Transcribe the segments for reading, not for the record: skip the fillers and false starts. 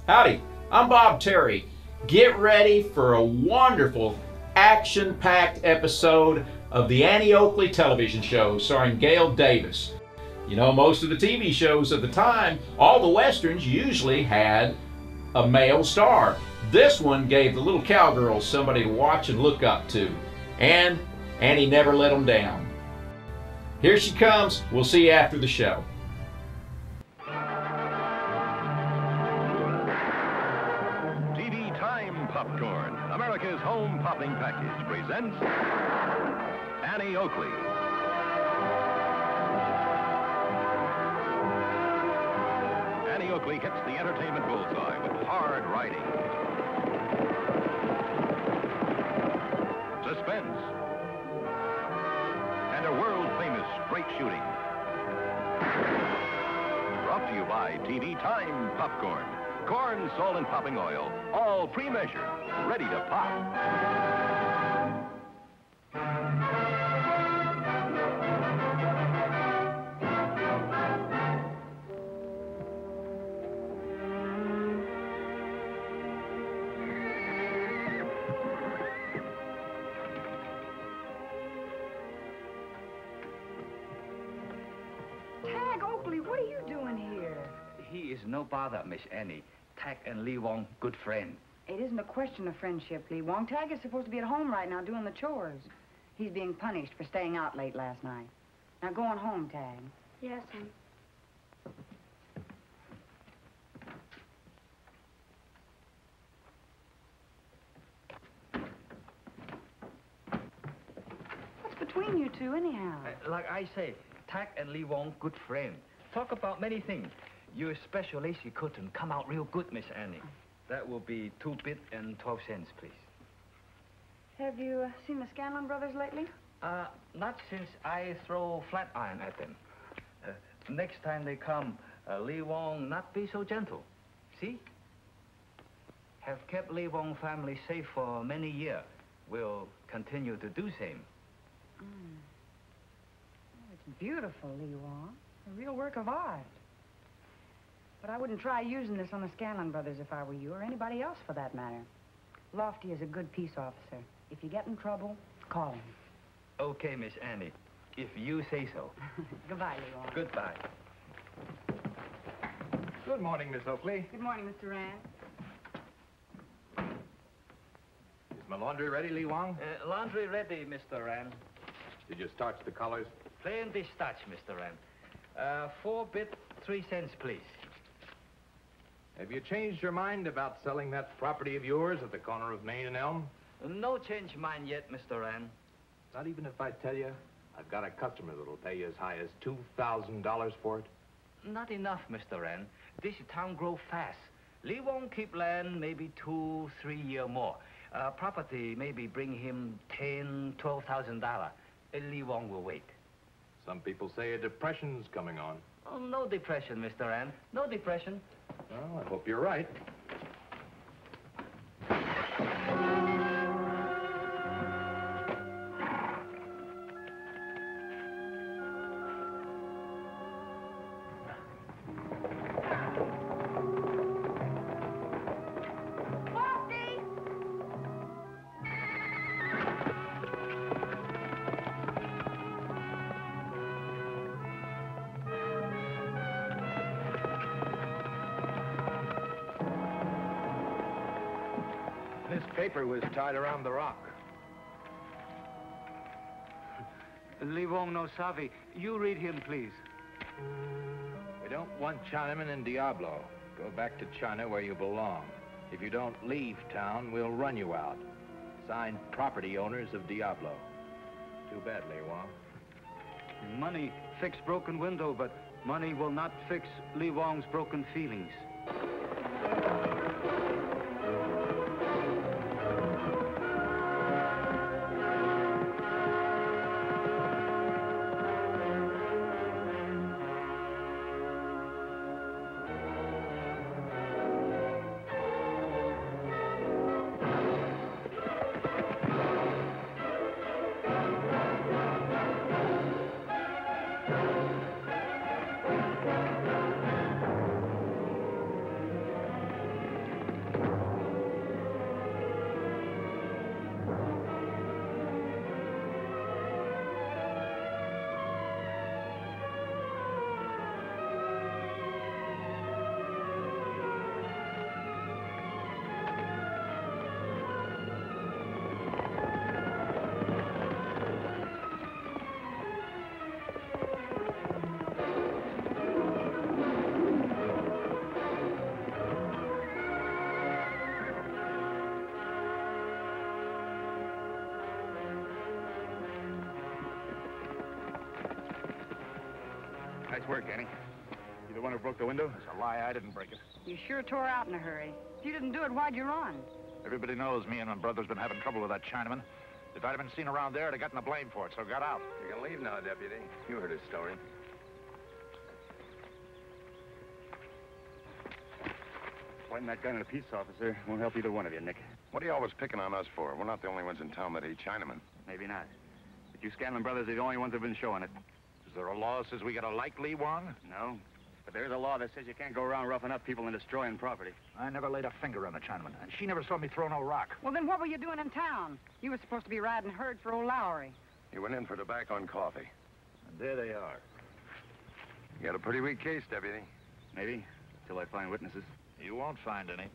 Howdy, I'm Bob Terry. Get ready for a wonderful, action-packed episode of the Annie Oakley television show starring Gail Davis. You know, most of the TV shows of the time, all the westerns usually had a male star. This one gave the little cowgirls somebody to watch and look up to. And Annie never let them down. Here she comes. We'll see you after the show. TV Time Popcorn, America's home popping package, presents Annie Oakley. Annie Oakley hits the entertainment bullseye with hard writing, suspense, and a world-famous straight shooting. Brought to you by TV Time Popcorn. Corn, salt, and popping oil, all pre-measured, ready to pop. Tag, Oakley, what are you doing here? He is no bother, Miss Annie. Tack and Lee Wong, good friend. It isn't a question of friendship, Lee Wong. Tag is supposed to be at home right now doing the chores. He's being punished for staying out late last night. Now go on home, Tag. Yes, hon. What's between you two, anyhow? Like I say, Tack and Lee Wong, good friend. Talk about many things. Your special lacy cotton come out real good, Miss Annie. That will be 2 bit and 12 cents, please. Have you seen the Scanlon brothers lately? Not since I throw flat iron at them. Next time they come, Lee Wong not be so gentle. See? Have kept Lee Wong family safe for many years. Will continue to do same. Oh, it's beautiful, Lee Wong. A real work of art. But I wouldn't try using this on the Scanlon brothers if I were you, or anybody else for that matter. Lofty is a good peace officer. If you get in trouble, call him. Okay, Miss Annie, if you say so. Goodbye, Lee Wong. Goodbye. Good morning, Miss Oakley. Good morning, Mr. Rand. Is my laundry ready, Lee Wong? Laundry ready, Mr. Rand. Did you starch the colors? Plain starch, Mr. Rand. 4 bit, 3 cents, please. Have you changed your mind about selling that property of yours at the corner of Main and Elm? No change mind yet, Mr. Rand. Not even if I tell you I've got a customer that'll pay you as high as $2,000 for it? Not enough, Mr. Rand. This town grow fast. Lee won't keep land maybe 2, 3 years more. Property maybe bring him $10,000, $12,000. Lee Wong will wait. Some people say a depression's coming on. Oh, no depression, Mr. Rand. No depression. Well, I hope you're right. This paper was tied around the rock. Lee Wong no savvy. You read him, please. We don't want Chinamen in Diablo. Go back to China where you belong. If you don't leave town, we'll run you out. Signed, property owners of Diablo. Too bad, Lee Wong. Money fix broken window, but money will not fix Lee Wong's broken feelings. Nice work, Annie. You the one who broke the window? It's a lie. I didn't break it. You sure tore out in a hurry. If you didn't do it, why'd you run? Everybody knows me and my brother's been having trouble with that Chinaman. If I'd have been seen around there, I'd have gotten the blame for it, so I got out. You can leave now, Deputy. You heard his story. Pointing that gun at a peace officer won't help either one of you, Nick. What are you always picking on us for? We're not the only ones in town that hate Chinamen. Maybe not. But you Scanlon brothers are the only ones who've been showing it. Is there a law that says we gotta like Lee Wong? No. But there is a law that says you can't go around roughing up people and destroying property. I never laid a finger on the Chinaman, and she never saw me throw no rock. Well, then what were you doing in town? You were supposed to be riding herd for old Lowry. He went in for tobacco and coffee. And there they are. You got a pretty weak case, Deputy. Maybe, till I find witnesses. You won't find any.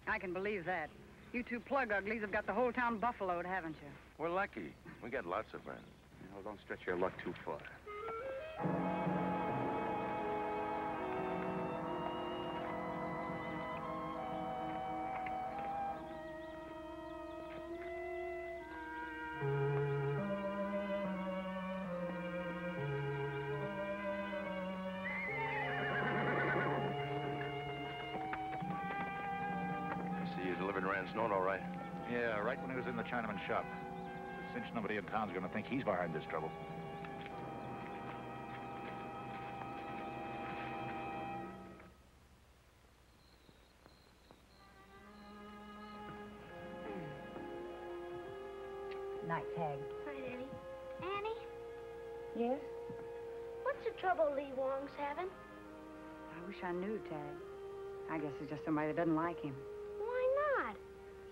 I can believe that. You two plug uglies have got the whole town buffaloed, haven't you? We're lucky. We got lots of friends. You know, don't stretch your luck too far. Note, all right. Yeah, right when he was in the Chinaman's shop. Since nobody in town's gonna think he's behind this trouble. Night, Tag. Hi, Annie. Annie, Yes? what's the trouble Lee Wong's having? I wish I knew, Tag. I guess it's just somebody that doesn't like him. Why not?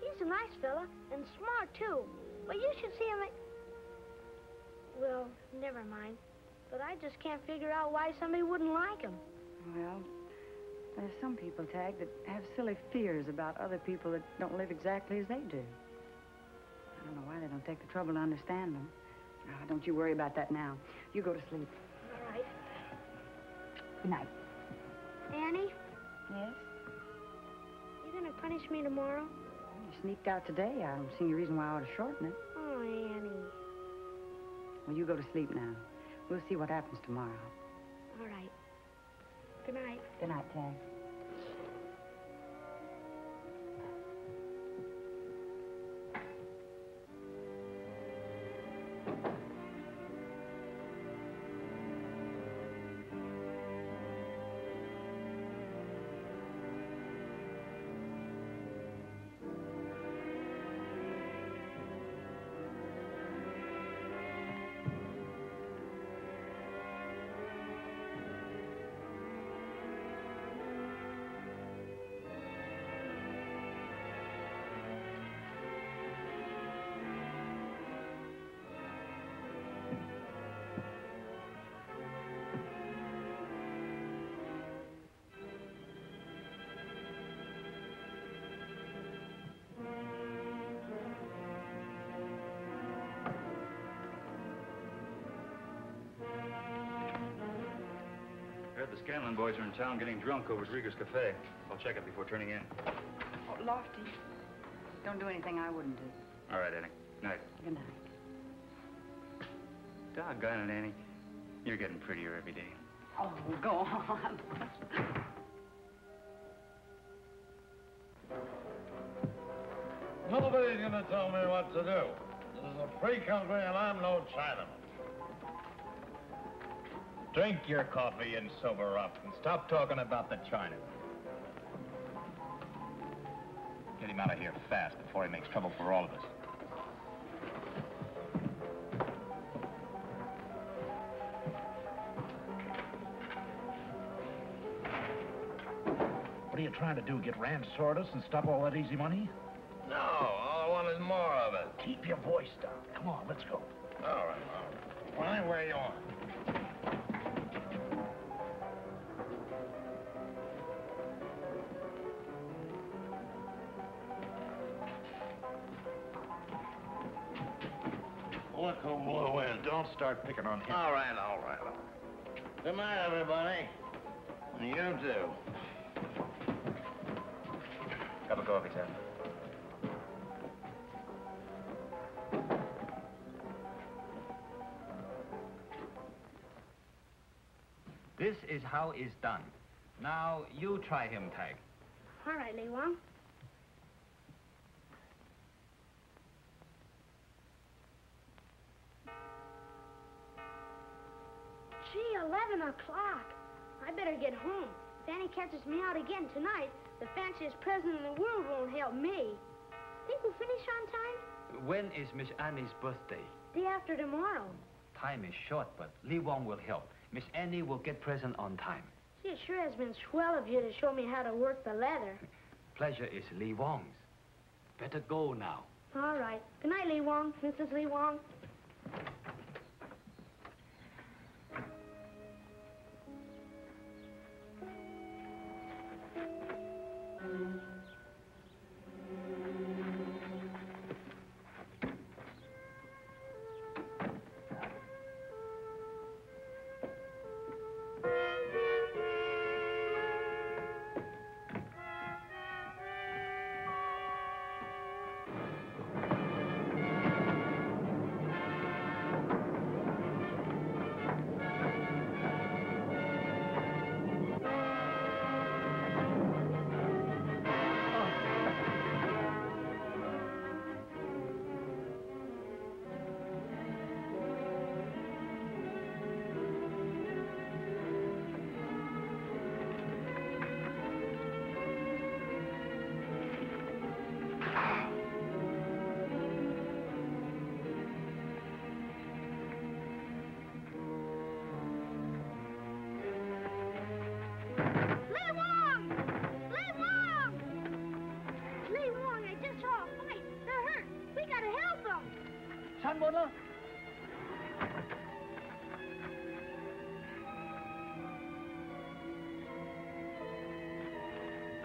He's a nice fella and smart, too. But you should see him at... Well, never mind. But I just can't figure out why somebody wouldn't like him. Well, there's some people, Tag, that have silly fears about other people that don't live exactly as they do. I don't know why they don't take the trouble to understand them. Oh, don't you worry about that now. You go to sleep. All right. Good night. Annie, Yes? you gonna punish me tomorrow? You sneaked out today. I don't see any reason why I ought to shorten it. Oh, Annie. Well, you go to sleep now. We'll see what happens tomorrow. All right. Good night. Good night, Tag. Heard the Scanlon boys are in town getting drunk over at Rieger's Cafe. I'll check it before turning in. Oh, Lofty. Don't do anything I wouldn't do. All right, Annie. Night. Good night. Doggone it, Annie. You're getting prettier every day. Oh, go on. Nobody's gonna tell me what to do. This is a free country and I'm no Chinaman. Drink your coffee and sober up and stop talking about the Chinaman. Get him out of here fast before he makes trouble for all of us. What are you trying to do, get Rand Sordus and stop all that easy money? No, all I want is more of it. Keep your voice down. Come on, let's go. All right. Fine, where you want? Look who blew in. Don't start picking on him. All right, all right, all right. Good night, everybody. And you too. Cup of coffee, Ted. This is how is done. Now, you try him, Tag. All right, Lee Wong. Gee, 11 o'clock. I better get home. If Annie catches me out again tonight, the fanciest present in the world won't help me. Think we'll finish on time? When is Miss Annie's birthday? Day after tomorrow. Time is short, but Lee Wong will help. Miss Annie will get present on time. Gee, it sure has been swell of you to show me how to work the leather. Pleasure is Lee Wong's. Better go now. All right. Good night, Lee Wong. Mrs. Lee Wong.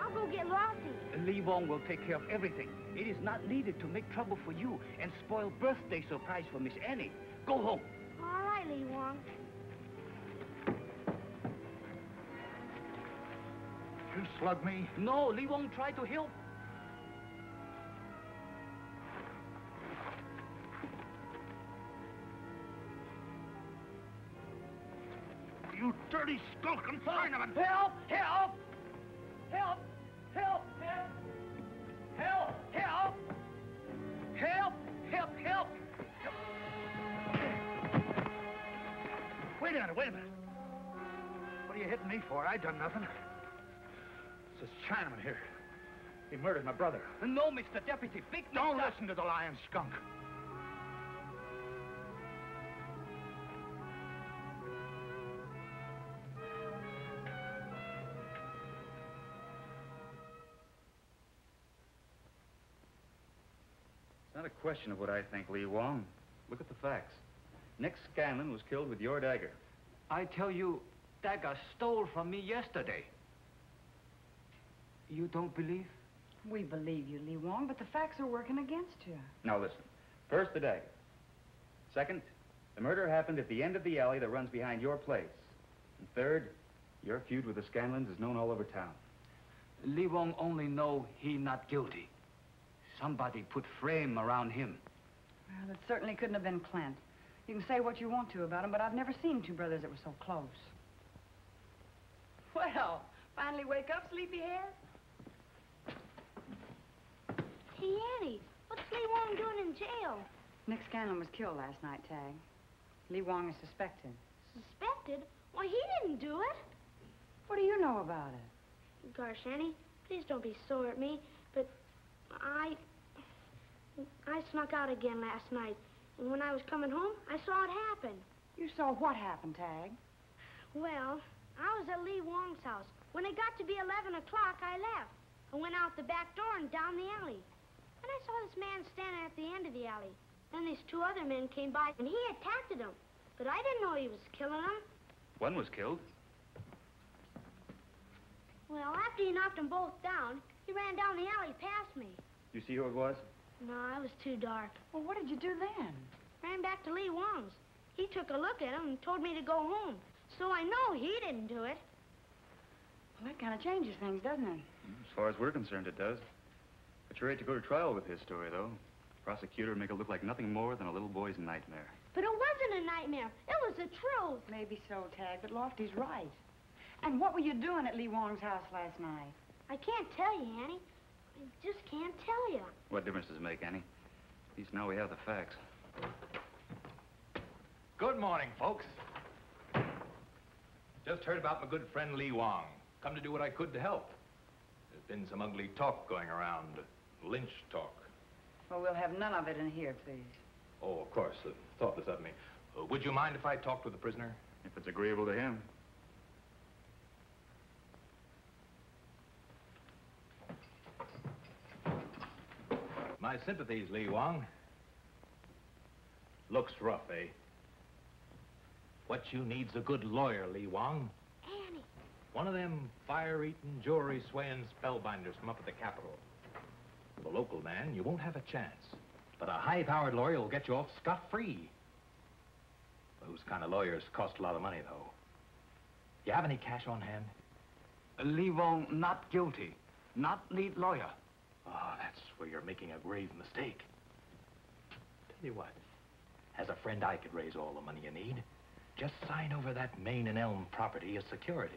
I'll go get Lofty. Lee Wong will take care of everything. It is not needed to make trouble for you and spoil birthday surprise for Miss Annie. Go home. All right, Lee Wong. You slug me? No, Lee Wong tried to help. You dirty skunk and Chinaman! Help! Help! Help! Help! Help! Help! Help! Help! Help! Wait a minute, wait a minute. What are you hitting me for? I done nothing. This Chinaman here. He murdered my brother. No, Mr. Deputy. Big Don't listen to the lying skunk. It's not a question of what I think, Lee Wong. Look at the facts. Nick Scanlon was killed with your dagger. I tell you, dagger stole from me yesterday. You don't believe? We believe you, Lee Wong, but the facts are working against you. Now listen. First, the dagger. Second, the murder happened at the end of the alley that runs behind your place. And third, your feud with the Scanlons is known all over town. Lee Wong only know he not guilty. Somebody put frame around him. Well, it certainly couldn't have been Clint. You can say what you want to about him, but I've never seen two brothers that were so close. Well, finally wake up, sleepyhead? Hey, Annie, what's Lee Wong doing in jail? Nick Scanlon was killed last night, Tag. Lee Wong is suspected. Suspected? Why, he didn't do it. What do you know about it? Gosh, Annie, please don't be sore at me, but I snuck out again last night. And when I was coming home, I saw it happen. You saw what happen, Tag? Well, I was at Lee Wong's house. When it got to be 11 o'clock, I left. I went out the back door and down the alley. And I saw this man standing at the end of the alley. Then these two other men came by, and he attacked him. But I didn't know he was killing them. One was killed. Well, after he knocked them both down, he ran down the alley past me. You see who it was? No, it was too dark. Well, what did you do then? Ran back to Lee Wong's. He took a look at him and told me to go home. So I know he didn't do it. Well, that kind of changes things, doesn't it? As far as we're concerned, it does. But you're ready to go to trial with his story, though. The prosecutor would make it look like nothing more than a little boy's nightmare. But it wasn't a nightmare. It was the truth. Maybe so, Tag, but Lofty's right. And what were you doing at Lee Wong's house last night? I can't tell you, Annie. I just can't tell you. What difference does it make, Annie? At least now we have the facts. Good morning, folks. Just heard about my good friend Lee Wong. Come to do what I could to help. There's been some ugly talk going around. Lynch talk. Well, we'll have none of it in here, please. Oh, of course. Thoughtless of me. Would you mind if I talked with the prisoner? If it's agreeable to him. My sympathies, Lee Wong. Looks rough, eh? What you need's a good lawyer, Lee Wong. Annie. One of them fire-eating, jewelry-swaying spellbinders from up at the Capitol. The local man, you won't have a chance. But a high-powered lawyer will get you off scot-free. Those kind of lawyers cost a lot of money, though. You have any cash on hand? Lee Wong not guilty. Not lead lawyer. Oh, that's where you're making a grave mistake. Tell you what, as a friend, I could raise all the money you need. Just sign over that Main and Elm property as security.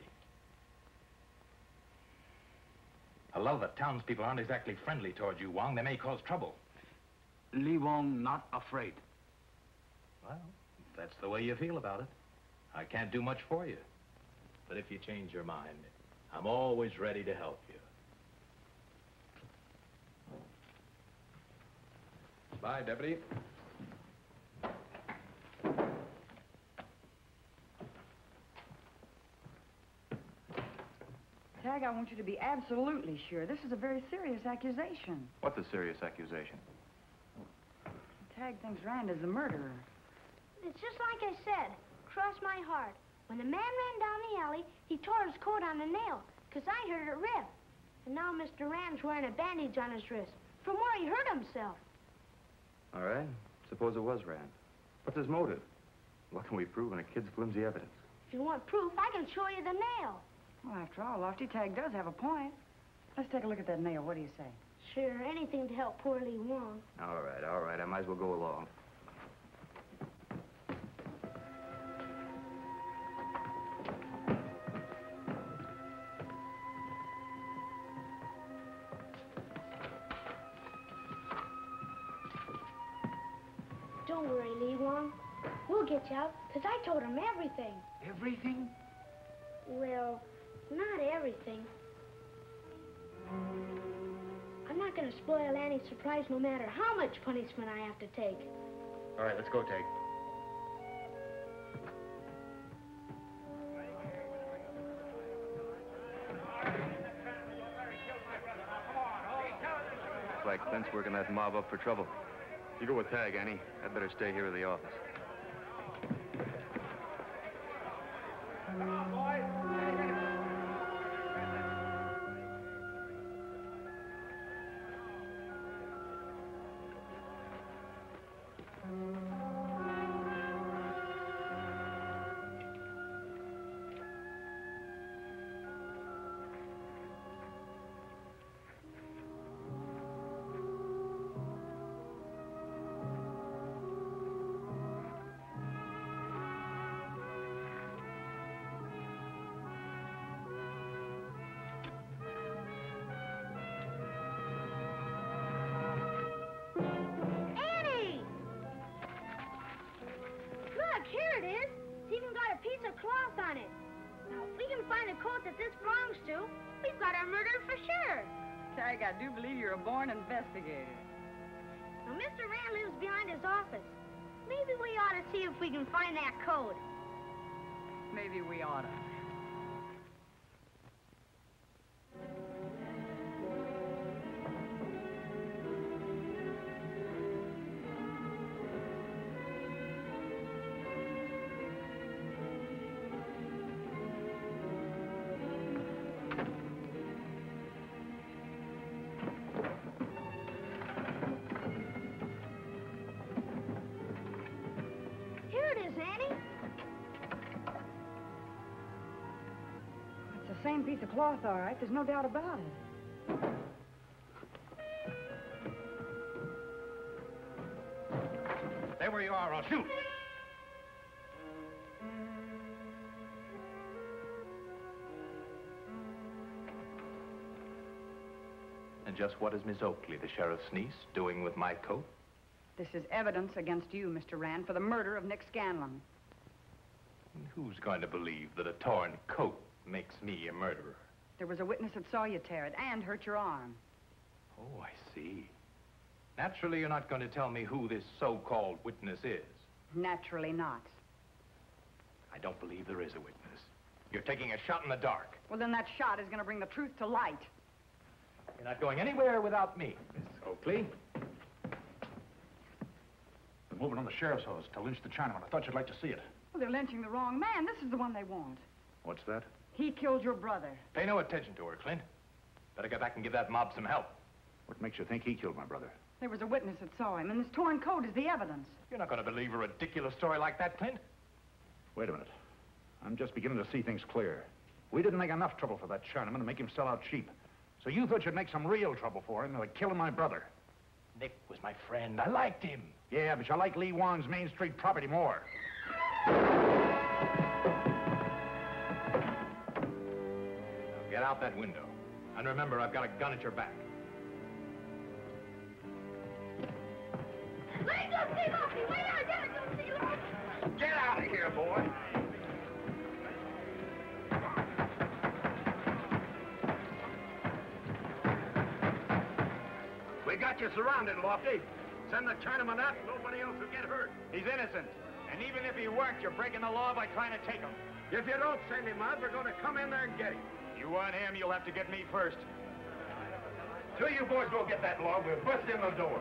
A lot of the townspeople aren't exactly friendly toward you, Wong. They may cause trouble. Lee Wong not afraid. Well, if that's the way you feel about it, I can't do much for you. But if you change your mind, I'm always ready to help you. Bye, Deputy. Tag, I want you to be absolutely sure. This is a very serious accusation. What's a serious accusation? Tag thinks Rand is the murderer. It's just like I said. Cross my heart. When the man ran down the alley, he tore his coat on a nail, 'cause I heard it rip. And now Mr. Rand's wearing a bandage on his wrist from where he hurt himself. All right. Suppose it was Rand. What's his motive? What can we prove in a kid's flimsy evidence? If you want proof, I can show you the nail. Well, after all, Lofty, Tag does have a point. Let's take a look at that nail. What do you say? Sure, anything to help poor Lee Wong. All right. I might as well go along. Don't worry, Lee Wong. We'll get you out, 'cause I told him everything. Everything? Well, not everything. I'm not going to spoil Annie's surprise no matter how much punishment I have to take. All right, let's go, Tag. Looks like Clint's working that mob up for trouble. You go with Tag, Annie. I'd better stay here at the office. We've got our murder for sure. Tag, I do believe you're a born investigator. Now, Mr. Rand lives behind his office. Maybe we ought to see if we can find that code. Maybe we ought to. Same piece of cloth, all right. There's no doubt about it. Stay where you are, I'll shoot. just what is Miss Oakley, the sheriff's niece, doing with my coat? This is evidence against you, Mr. Rand, for the murder of Nick Scanlon. And who's going to believe that a torn coat makes me a murderer? There was a witness that saw you tear it and hurt your arm. Oh, I see. Naturally, you're not going to tell me who this so-called witness is. Naturally not. I don't believe there is a witness. You're taking a shot in the dark. Well, then that shot is going to bring the truth to light. You're not going anywhere without me, Miss Oakley. They're moving on the sheriff's office to lynch the Chinaman. I thought you'd like to see it. Well, they're lynching the wrong man. This is the one they want. What's that? He killed your brother. Pay no attention to her, Clint. Better get back and give that mob some help. What makes you think he killed my brother? There was a witness that saw him, and this torn coat is the evidence. You're not going to believe a ridiculous story like that, Clint. Wait a minute. I'm just beginning to see things clear. We didn't make enough trouble for that Chinaman to make him sell out cheap. So you thought you'd make some real trouble for him by killing my brother. Nick was my friend. I liked him. Yeah, but you like Lee Wong's Main Street property more. Now get out that window. And remember, I've got a gun at your back. Get out of here, boy. We got you surrounded, Lofty. Send the Chinaman out, nobody else will get hurt. He's innocent. And even if he weren't, you're breaking the law by trying to take him. If you don't send him out, we're going to come in there and get him. You want him, you'll have to get me first. Till you boys go get that log, we'll bust in the door.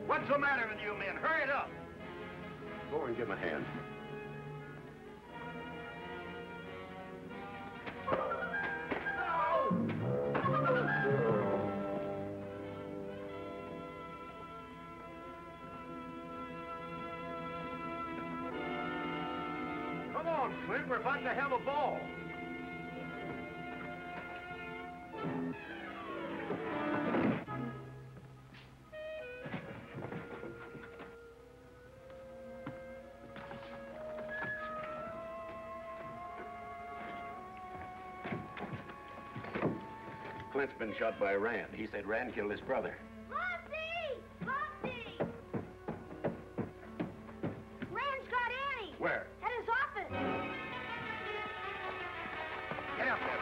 What's the matter with you men? Hurry it up. Go over and give him a hand. Come on, Clint. We're about to have a ball. Clint's been shot by Rand. He said Rand killed his brother. Lofty! Lofty! Rand's got Annie. Where? At his office. Get up there.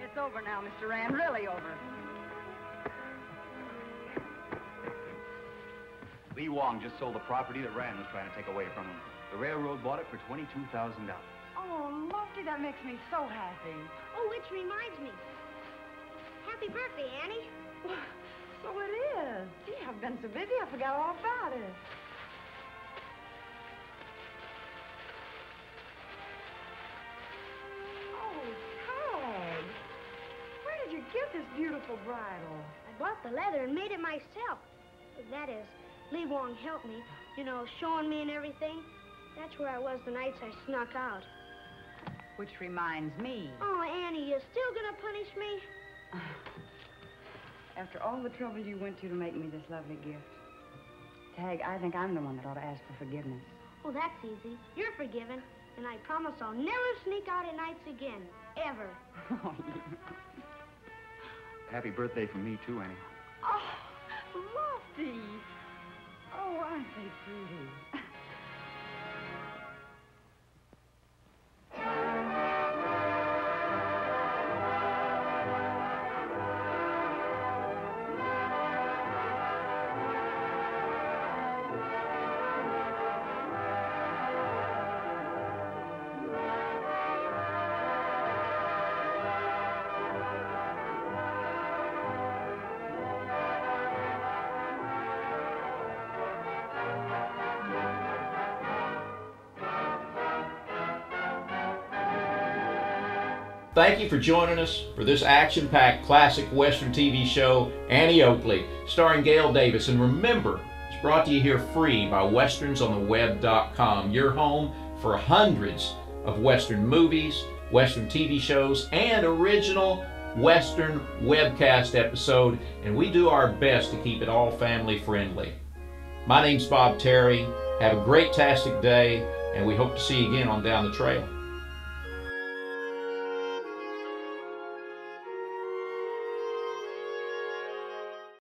It's over now, Mr. Rand. Really over. Lee Wong just sold the property that Rand was trying to take away from him. The railroad bought it for $22,000. Oh, Lofty, that makes me so happy. Oh, which reminds me. Happy birthday, Annie. So it is. Gee, I've been so busy, I forgot all about it. Oh, Tag. Where did you get this beautiful bridle? I bought the leather and made it myself. That is, Lee Wong helped me, you know, showing me and everything. That's where I was the nights I snuck out. Which reminds me. Oh, Annie, you still gonna punish me? After all the trouble you went to make me this lovely gift, Tag, I think I'm the one that ought to ask for forgiveness. Oh, that's easy. You're forgiven. And I promise I'll never sneak out at nights again. Ever. Happy birthday from me, too, Annie. Oh, Lofty. Oh, aren't they pretty? Thank you for joining us for this action-packed classic Western TV show, Annie Oakley, starring Gail Davis. And remember, it's brought to you here free by WesternsOnTheWeb.com, your home for hundreds of Western movies, Western TV shows, and original Western webcast episode. And we do our best to keep it all family friendly. My name's Bob Terry. Have a great-tastic day, and we hope to see you again on Down the Trail.